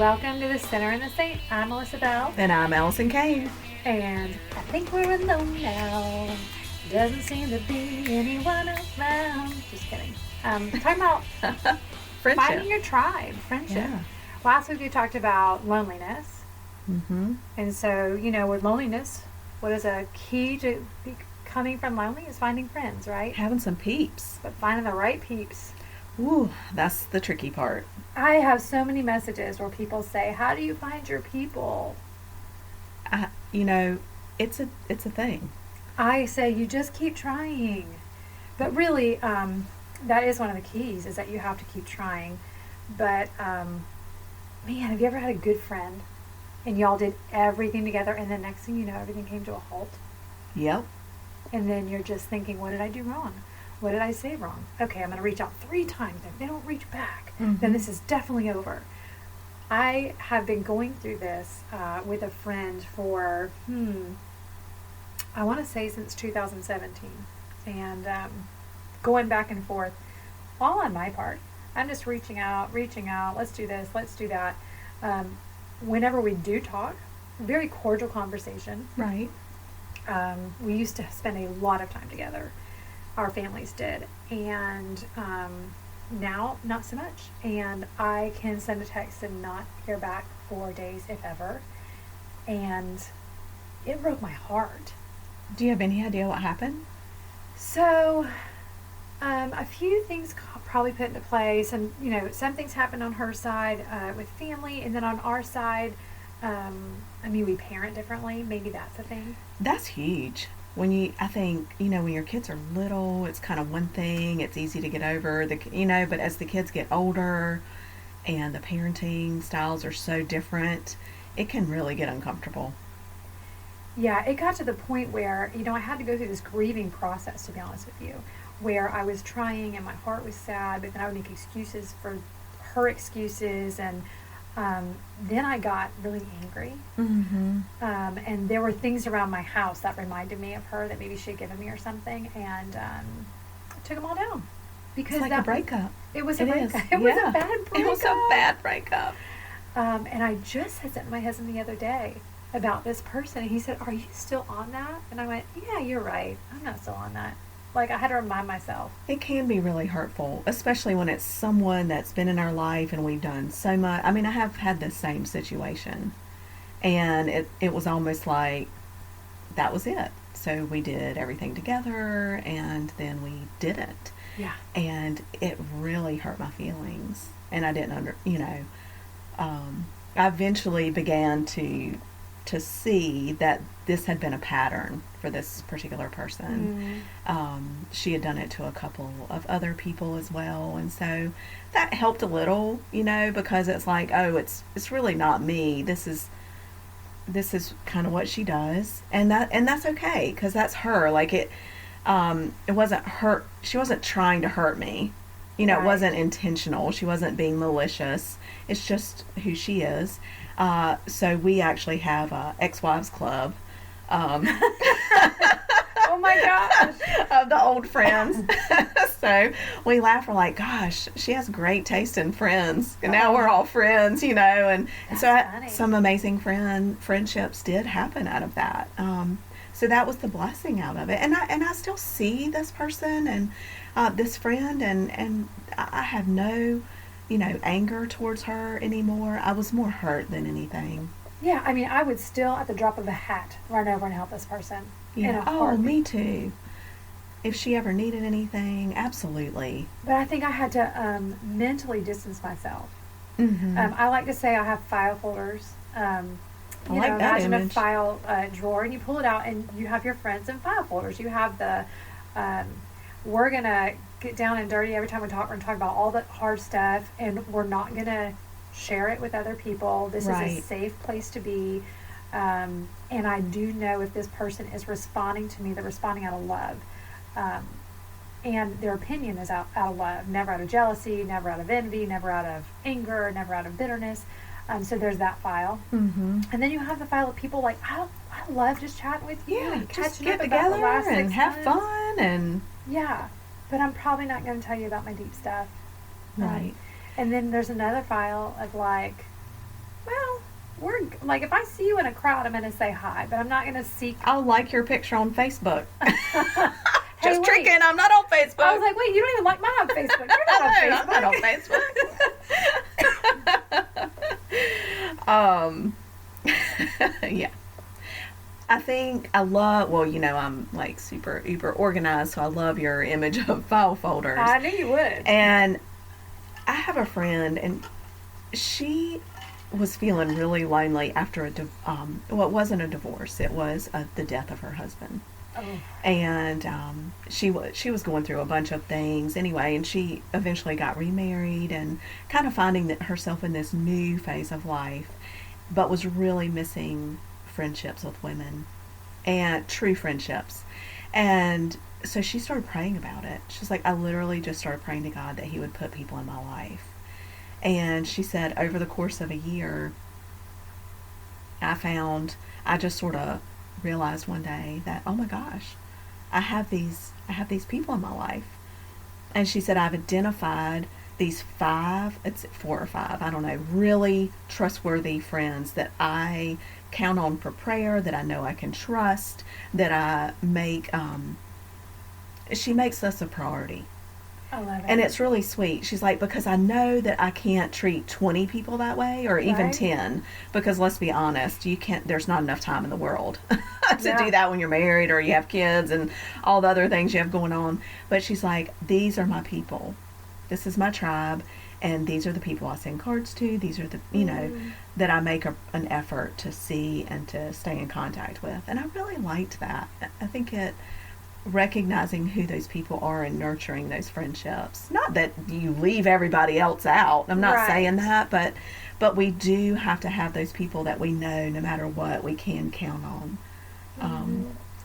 Welcome to the Center and the Saint. I'm Melissa Bell, And I'm Allison Kane. and I think we're alone now. Doesn't seem to be anyone around. Just kidding. Talking about Friendship. finding your tribe, friendship. Yeah. Last week we talked about loneliness, Mm-hmm. and so with loneliness, what is a key to becoming from lonely is finding friends, right? Having some peeps. But finding the right peeps. Ooh, that's the tricky part. I have so many messages where people say, "How do you find your people?" It's a thing. I say you just keep trying. But really, that is one of the keys, is that you have to keep trying. But, man, have you ever had a good friend and y'all did everything together and then next thing you know, everything came to a halt? Yep. And then you're just thinking, what did I do wrong? What did I say wrong? Okay, I'm going to reach out 3 times. If they don't reach back, then this is definitely over. I have been going through this with a friend for, I want to say since 2017. And going back and forth, all on my part. I'm just reaching out, let's do this, let's do that. Whenever we do talk, very cordial conversation. Right. We used to spend a lot of time together. Our families did. And now, not so much. And I can send a text and not hear back for days, if ever. And it broke my heart. Do you have any idea what happened? So, a few things probably put into place. And, some things happened on her side with family. And then on our side, we parent differently. Maybe that's a thing. That's huge. When your kids are little, it's kind of one thing. It's easy to get over, but as the kids get older and the parenting styles are so different, it can really get uncomfortable. Yeah, it got to the point where, I had to go through this grieving process, to be honest with you, where I was trying and my heart was sad, but then I would make excuses for her excuses, and then I got really angry. Mm-hmm. And there were things around my house that reminded me of her that maybe she had given me or something, and I took them all down. Because it's like a breakup. It was a breakup. It was a bad breakup. It was a bad breakup. And I just had said to my husband the other day about this person, and he said, "Are you still on that?" And I went, "Yeah, you're right. I'm not still on that." Like, I had to remind myself. It can be really hurtful, especially when it's someone that's been in our life and we've done so much. I have had the same situation, and it was almost like that was it. So we did everything together, and then we didn't. Yeah. And it really hurt my feelings, and I didn't I eventually began to see that this had been a pattern for this particular person. She had done it to a couple of other people as well, and so that helped a little, because it's like, oh, it's really not me. This is kind of what she does, and that's okay, because that's her. Like, it wasn't her. She wasn't trying to hurt me. It Right. wasn't intentional. She wasn't being malicious. It's just who she is. So we actually have a ex-wives club. Oh my gosh. Of the old friends. So we laugh. We're like, gosh, she has great taste in friends. And now we're all friends, and That's so funny. some amazing friendships did happen out of that. So that was the blessing out of it. And I still see this person and this friend, and I have no, anger towards her anymore. I was more hurt than anything. Yeah, I would still, at the drop of a hat, run over and help this person. In Yeah. a Oh, heartbeat. me too. If she ever needed anything, absolutely. But I think I had to mentally distance myself. Mm-hmm. I like to say I have file folders. I like that Imagine a image. file drawer, and you pull it out, and you have your friends in file folders. You have the, we're going to get down and dirty every time we talk. We're going to talk about all the hard stuff, and we're not going to share it with other people. This is a Right. safe place to be. And I do know if this person is responding to me, they're responding out of love. And their opinion is out of love, never out of jealousy, never out of envy, never out of anger, never out of bitterness. So there's that file. Mm-hmm. And then you have the file of people like, I love just chatting with you Yeah, and just catching get up about together the last and 6 have months. fun and Yeah, but I'm probably not going to tell you about my deep stuff. right. And then there's another file of like, we're like, if I see you in a crowd, I'm gonna say hi, but I'm not gonna seek. I'll like your picture on Facebook. Hey, Just wait. tricking. I'm not on Facebook. I was like, wait, you don't even like mine on Facebook. You're not on Facebook. I'm not on Facebook. Yeah. I think I love, well, I'm like super uber organized, so I love your image of file folders. I knew you would. And I have a friend, and she was feeling really lonely after it wasn't a divorce. It was the death of her husband. Oh. And she was going through a bunch of things anyway, and she eventually got remarried and kind of finding herself in this new phase of life, but was really missing friendships with women and true friendships. And so she started praying about it. She's like, I literally just started praying to God that he would put people in my life. And she said over the course of a year, I just sort of realized one day that, oh my gosh, I have these people in my life. And she said, I've identified these 5, it's 4 or 5, I don't know, really trustworthy friends that I count on for prayer, that I know I can trust, that I make, she makes us a priority. I love it. And it's really sweet. She's like, because I know that I can't treat 20 people that way, or even Right. 10, because let's be honest, there's not enough time in the world to Yeah. do that when you're married or you have kids and all the other things you have going on. But she's like, these are my people. This is my tribe, and these are the people I send cards to. These are the, that I make an effort to see and to stay in contact with. And I really liked that. I think recognizing who those people are and nurturing those friendships. Not that you leave everybody else out. I'm not Right. saying that, but we do have to have those people that we know, no matter what, we can count on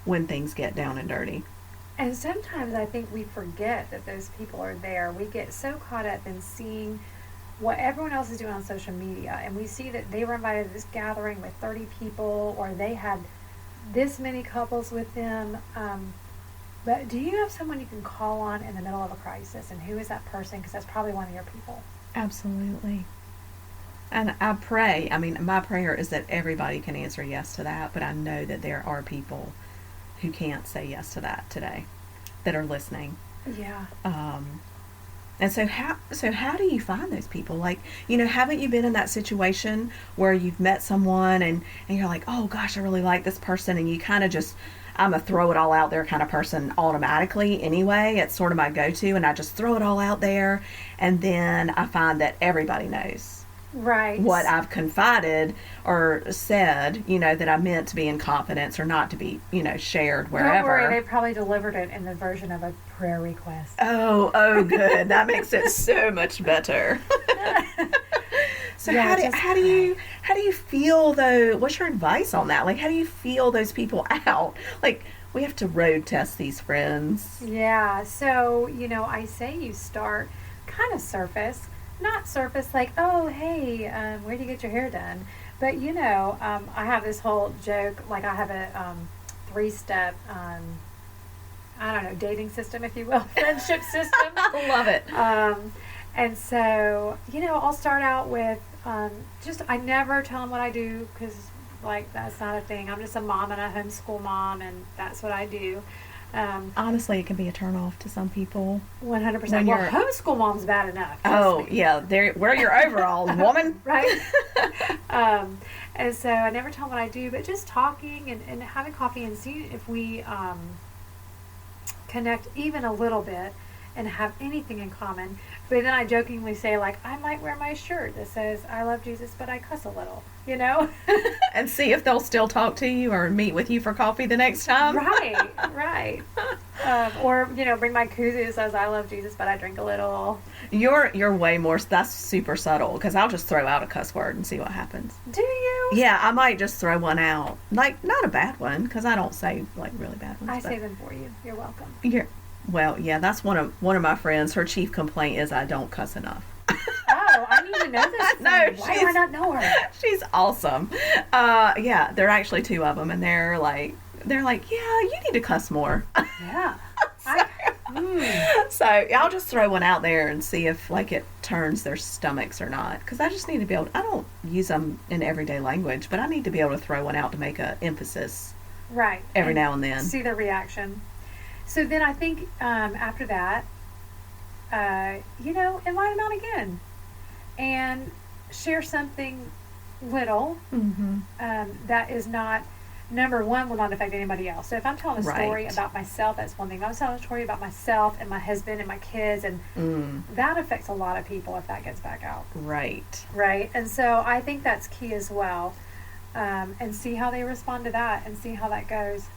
when things get down and dirty. And sometimes I think we forget that those people are there. We get so caught up in seeing what everyone else is doing on social media, and we see that they were invited to this gathering with 30 people, or they had this many couples with them. But do you have someone you can call on in the middle of a crisis? And who is that person? Because that's probably one of your people. Absolutely. And I pray, my prayer is that everybody can answer yes to that, but I know that there are people who can't say yes to that today that are listening. Yeah. And so how do you find those people? Like, haven't you been in that situation where you've met someone and you're like, oh gosh, I really like this person, and you kind of just, I'm a throw it all out there kind of person automatically anyway. It's sort of my go-to, and I just throw it all out there, and then I find that everybody knows Right. what I've confided or said, that I meant to be in confidence or not to be, shared wherever. Don't worry, they probably delivered it in the version of a prayer request. Oh, good. That makes it so much better. So Yeah, how do you feel though? What's your advice on that? Like, how do you feel those people out? Like, we have to road test these friends. Yeah, so, I say you start kind of surface, not surface like, oh, hey, where do you get your hair done? But, I have this whole joke, like I have a 3-step, I don't know, dating system, if you will, friendship system. I love it. And so, I'll start out with I never tell them what I do, because, like, that's not a thing. I'm just a mom and a homeschool mom, and that's what I do. Honestly, it can be a turnoff to some people. 100%. When Well, you're- homeschool mom's bad enough. Trust me. Yeah, wear your overalls, woman. Right? And so I never tell them what I do, but just talking and having coffee and seeing if we connect even a little bit and have anything in common. But then I jokingly say, like, I might wear my shirt that says, I love Jesus, but I cuss a little, And see if they'll still talk to you or meet with you for coffee the next time. Right. Or, bring my koozie that says, I love Jesus, but I drink a little. You're way more, that's super subtle, because I'll just throw out a cuss word and see what happens. Do you? Yeah, I might just throw one out. Like, not a bad one, because I don't say, like, really bad ones. I but say them for you. You're welcome. Well, yeah, that's one of my friends. Her chief complaint is I don't cuss enough. Oh, I need to know this. No, Why do I she's- not know her? She's awesome. Yeah, there are actually 2 of them, and they're like, yeah, you need to cuss more. Yeah. So I'll just throw one out there and see if like it turns their stomachs or not. Because I just need to be able. I don't use them in everyday language, but I need to be able to throw one out to make a emphasis Right. every now and then. See their reaction. So then I think after that, invite them out again and share something little Mm-hmm. that is not, number one, will not affect anybody else. So if I'm telling a story Right. about myself, that's one thing. If I'm telling a story about myself and my husband and my kids, and that affects a lot of people if that gets back out. Right. Right. And so I think that's key as well. And see how they respond to that and see how that goes.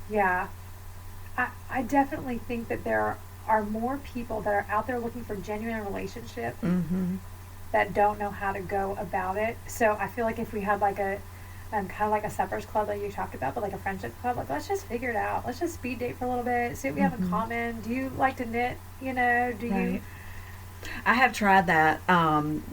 Yeah. I definitely think that there are more people that are out there looking for genuine relationship Mm-hmm. that don't know how to go about it. So I feel like if we had like a kind of like a suppers club like you talked about, but like a friendship club, like let's just figure it out. Let's just speed date for a little bit, see what we have in common. Do you like to knit? Do you? Right. I have tried that.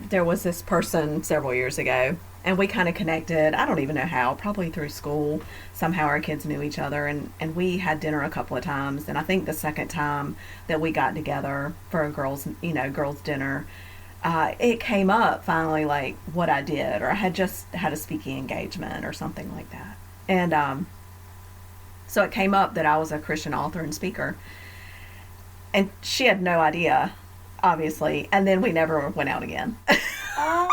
There was this person several years ago, and we kind of connected. I don't even know how, probably through school. Somehow our kids knew each other, and we had dinner a couple of times. And I think the second time that we got together for a girls' dinner, it came up finally like what I did, or I had just had a speaking engagement or something like that. And so it came up that I was a Christian author and speaker. And she had no idea, obviously. And then we never went out again. Oh.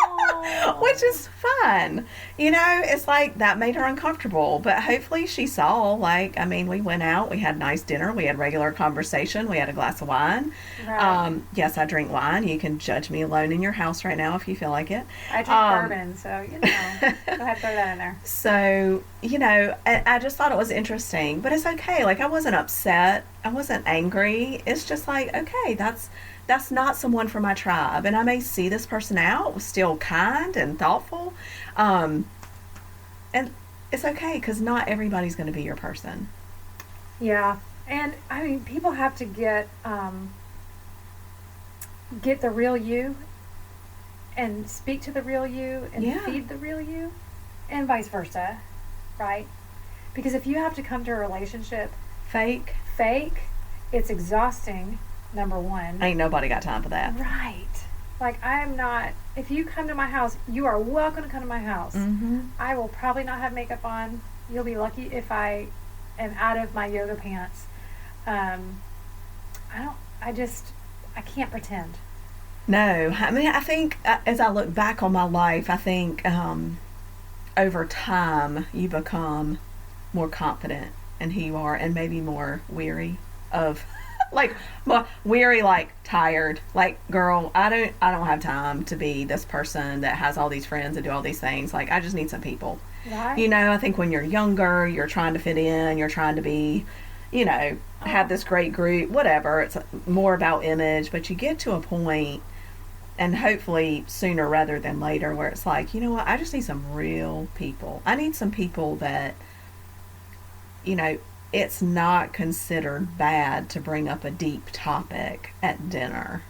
Which is fun. It's like that made her uncomfortable. But hopefully she saw, we went out, we had a nice dinner, we had regular conversation, we had a glass of wine. Right. Yes, I drink wine. You can judge me alone in your house right now if you feel like it. I drink bourbon, so go ahead, throw that in there. So, I just thought it was interesting. But it's okay. Like, I wasn't upset. I wasn't angry. It's just like, okay, that's not someone from my tribe. And I may see this person out, still kind and thoughtful. And it's okay, because not everybody's going to be your person. Yeah. And, I mean, people have to get the real you and speak to the real you and Yeah. feed the real you and vice versa, right? Because if you have to come to a relationship Fake. it's exhausting, number one. Ain't nobody got time for that. Right. Like, I'm not, if you come to my house, you are welcome to come to my house. Mm-hmm. I will probably not have makeup on. You'll be lucky if I am out of my yoga pants. I can't pretend. No. I mean, I think as I look back on my life, I think over time you become more confident in who you are and maybe more weary of tired. Like, girl, I don't have time to be this person that has all these friends and do all these things. Like, I just need some people. Right. I think when you're younger, you're trying to fit in, you're trying to be, have this great group, whatever. It's more about image, but you get to a point, and hopefully sooner rather than later, where it's like, you know what, I just need some real people. I need some people that, it's not considered bad to bring up a deep topic at dinner.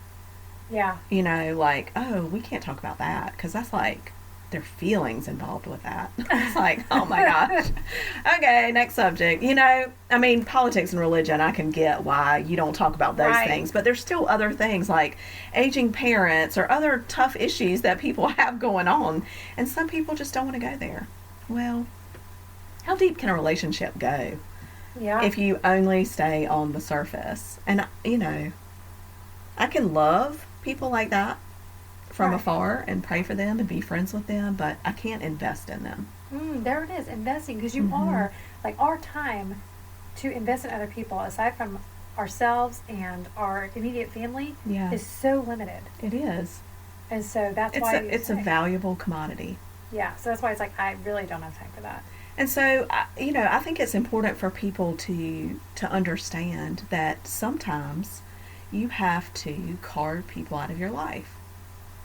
Yeah. Like, oh, we can't talk about that, because that's like, there are feelings involved with that. It's like, oh my gosh. Okay, next subject. Politics and religion, I can get why you don't talk about those Right. things, but there's still other things like aging parents or other tough issues that people have going on, and some people just don't want to go there. Well, how deep can a relationship go Yeah. if you only stay on the surface? And, I can love people like that from Right. afar and pray for them and be friends with them, but I can't invest in them. There it is, investing, because you are, like, our time to invest in other people, aside from ourselves and our immediate family, Yeah. is so limited. It is. And so that's It's why it's a valuable commodity. Yeah, so that's why it's like, I really don't have time for that. And so, I think it's important for people to understand that sometimes you have to carve people out of your life.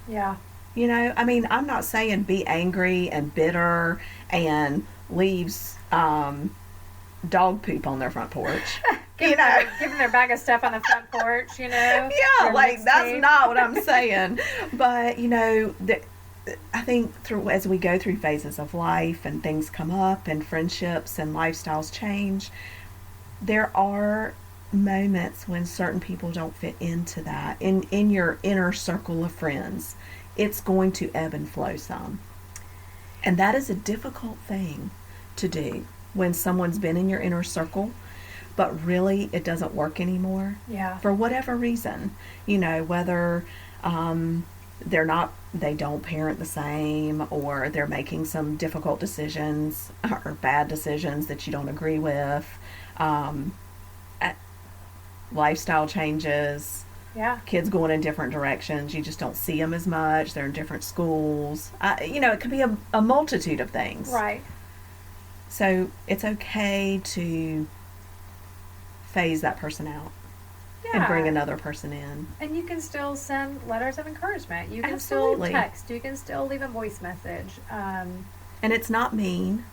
Yeah. I'm not saying be angry and bitter and leaves dog poop on their front porch. Giving their bag of stuff on the front porch, Yeah, their like, that's mixtape. not what I'm saying. But, I think as we go through phases of life and things come up and friendships and lifestyles change, there are moments when certain people don't fit into that. In your inner circle of friends, it's going to ebb and flow some. And that is a difficult thing to do when someone's been in your inner circle, but really it doesn't work anymore. Yeah. For whatever reason, whether they don't parent the same, or they're making some difficult decisions or bad decisions that you don't agree with, lifestyle changes, Yeah. kids going in different directions, you just don't see them as much, they're in different schools, it could be a multitude of things. Right. So it's okay to phase that person out Yeah. and bring another person in. And you can still send letters of encouragement. You can Absolutely. still text. You can still leave a voice message. And it's not mean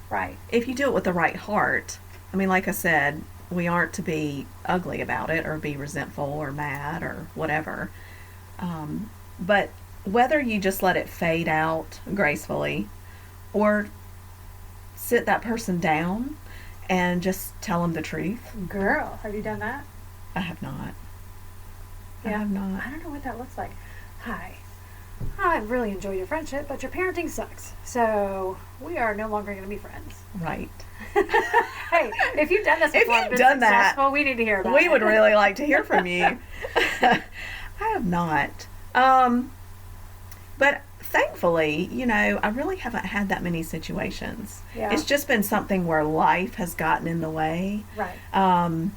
Right. if you do it with the right heart. I mean, like I said, we aren't to be ugly about it or be resentful or mad or whatever. But whether you just let it fade out gracefully or sit that person down and just tell them the truth. Girl, have you done that? I have not. I Yeah. have not. I don't know what that looks like. Hi. I've really enjoyed your friendship, but your parenting sucks. So we are no longer going to be friends. Right. Hey, if you've done this If before, you've and been done that, successful, we need to hear about We it. would really like to hear from you. I have not. But thankfully, I really haven't had that many situations. Yeah. It's just been something where life has gotten in the way. Right.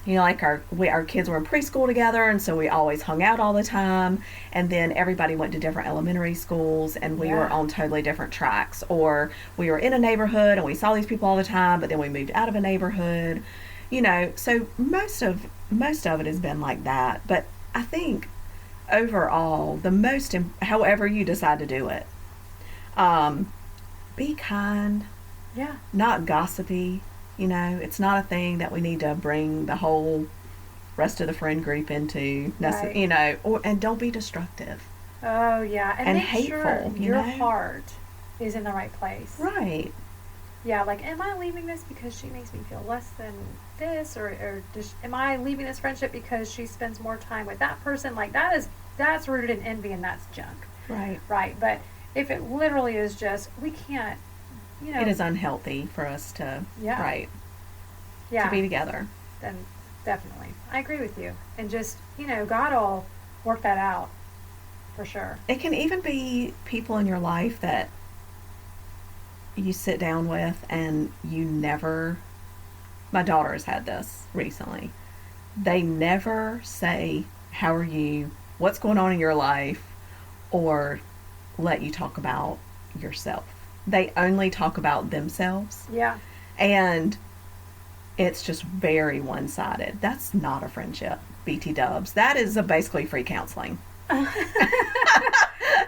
Like our kids were in preschool together, and so we always hung out all the time. And then everybody went to different elementary schools, and we were Yeah. on totally different tracks. Or we were in a neighborhood, and we saw these people all the time, but then we moved out of a neighborhood. So most of it has been like that. But I think overall, however you decide to do it, be kind, Yeah. not gossipy. It's not a thing that we need to bring the whole rest of the friend group into. Right. And don't be destructive. Oh, yeah. And make hateful, sure you your know? heart is in the right place. Right. Yeah, like, am I leaving this because she makes me feel less than this? Or am I leaving this friendship because she spends more time with that person? Like, that's rooted in envy, and that's junk. Right. Right. But if it literally is just, we can't, It is unhealthy for us to, Yeah. right, yeah, to be together. then definitely. I agree with you. And just, God will work that out for sure. It can even be people in your life that you sit down with and my daughter has had this recently. They never say, how are you? What's going on in your life? Or let you talk about yourself. They only talk about themselves. Yeah. And it's just very one-sided. That's not a friendship, BT dubs. That is basically free counseling.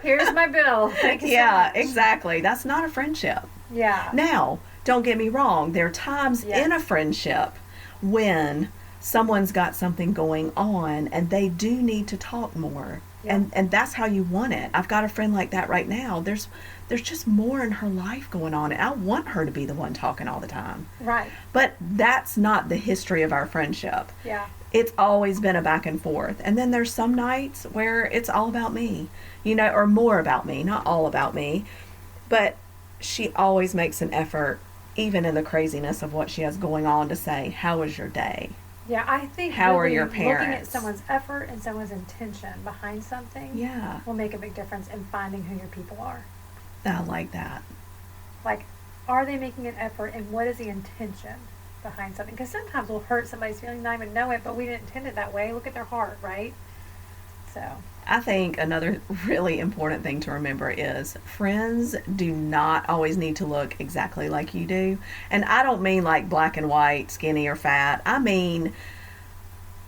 Here's my bill. Thank you so Yeah, much. exactly. That's not a friendship. Yeah. Now, don't get me wrong. There are times Yes. in a friendship when someone's got something going on and they do need to talk more. Yeah. And that's how you want it. I've got a friend like that right now. There's just more in her life going on, and I want her to be the one talking all the time. Right. But that's not the history of our friendship. Yeah. It's always been a back and forth. And then there's some nights where it's all about me, or more about me, not all about me. But she always makes an effort, even in the craziness of what she has going on, to say, how was your day? Yeah, I think How are really your looking at parents? someone's effort and someone's intention behind something Yeah, will make a big difference in finding who your people are. I like that. Like, are they making an effort, and what is the intention behind something? Because sometimes we'll hurt somebody's feelings, not even know it, but we didn't intend it that way. Look at their heart, right? So, I think another really important thing to remember is friends do not always need to look exactly like you do. And I don't mean like black and white, skinny or fat. I mean,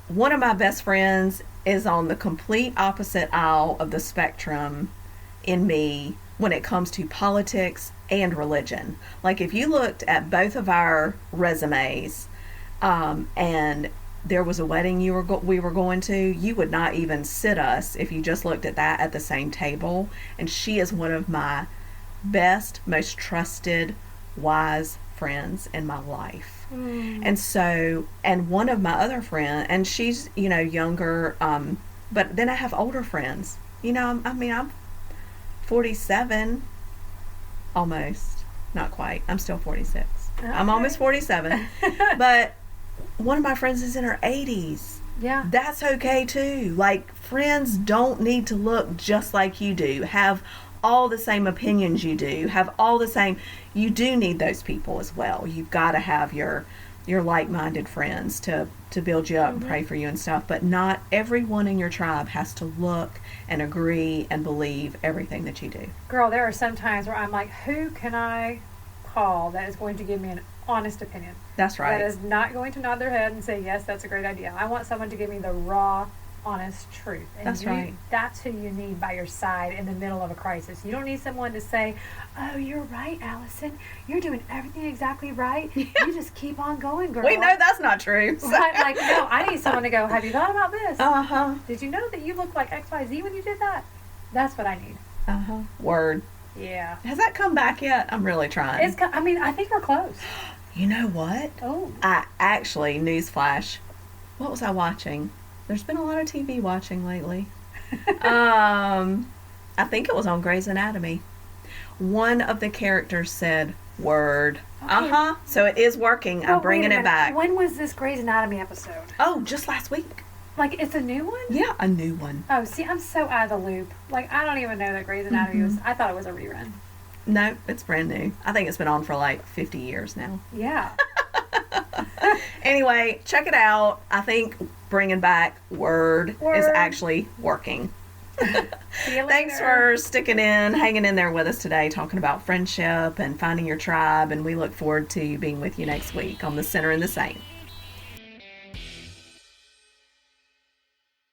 one of my best friends is on the complete opposite aisle of the spectrum in me when it comes to politics and religion. Like, if you looked at both of our resumes, and there was a wedding we were going to, you would not even sit us if you just looked at that at the same table. And she is one of my best, most trusted, wise friends in my life. And so, and one of my other friends, and she's, younger, but then I have older friends. I'm 47, almost. Not quite. I'm still 46. Okay. I'm almost 47. But one of my friends is in her 80s. Yeah. That's okay too. Like, friends don't need to look just like you do, have all the same opinions you do, have all the same. You do need those people as well. You've got to have your like-minded friends to build you up and pray for you and stuff. But not everyone in your tribe has to look and agree and believe everything that you do. Girl, there are some times where I'm like, who can I call that is going to give me an honest opinion? That's right. That is not going to nod their head and say, yes, that's a great idea. I want someone to give me the raw, honest truth. And that's right. That's who you need by your side in the middle of a crisis. You don't need someone to say, oh, you're right, Allison. You're doing everything exactly right. Yeah. You just keep on going, girl. We know that's not true. So. Right? Like, no, I need someone to go, have you thought about this? Uh-huh. Did you know that you look like XYZ when you did that? That's what I need. Uh-huh. Word. Yeah. Has that come back yet? I'm really trying. I think we're close. You know what? Oh. I actually, newsflash, what was I watching? There's been a lot of TV watching lately. I think it was on Grey's Anatomy. One of the characters said, word. Okay. Uh-huh. So it is working. I'm bringing it back. When was this Grey's Anatomy episode? Oh, just last week. Like, it's a new one? Yeah, a new one. Oh, see, I'm so out of the loop. Like, I don't even know that Grey's Anatomy was... I thought it was a rerun. No, it's brand new. I think it's been on for like 50 years now. Yeah. Anyway, check it out. I think bringing back Word is actually working. Thanks for sticking in, hanging in there with us today, talking about friendship and finding your tribe. And we look forward to being with you next week on The Sinner and the Saint.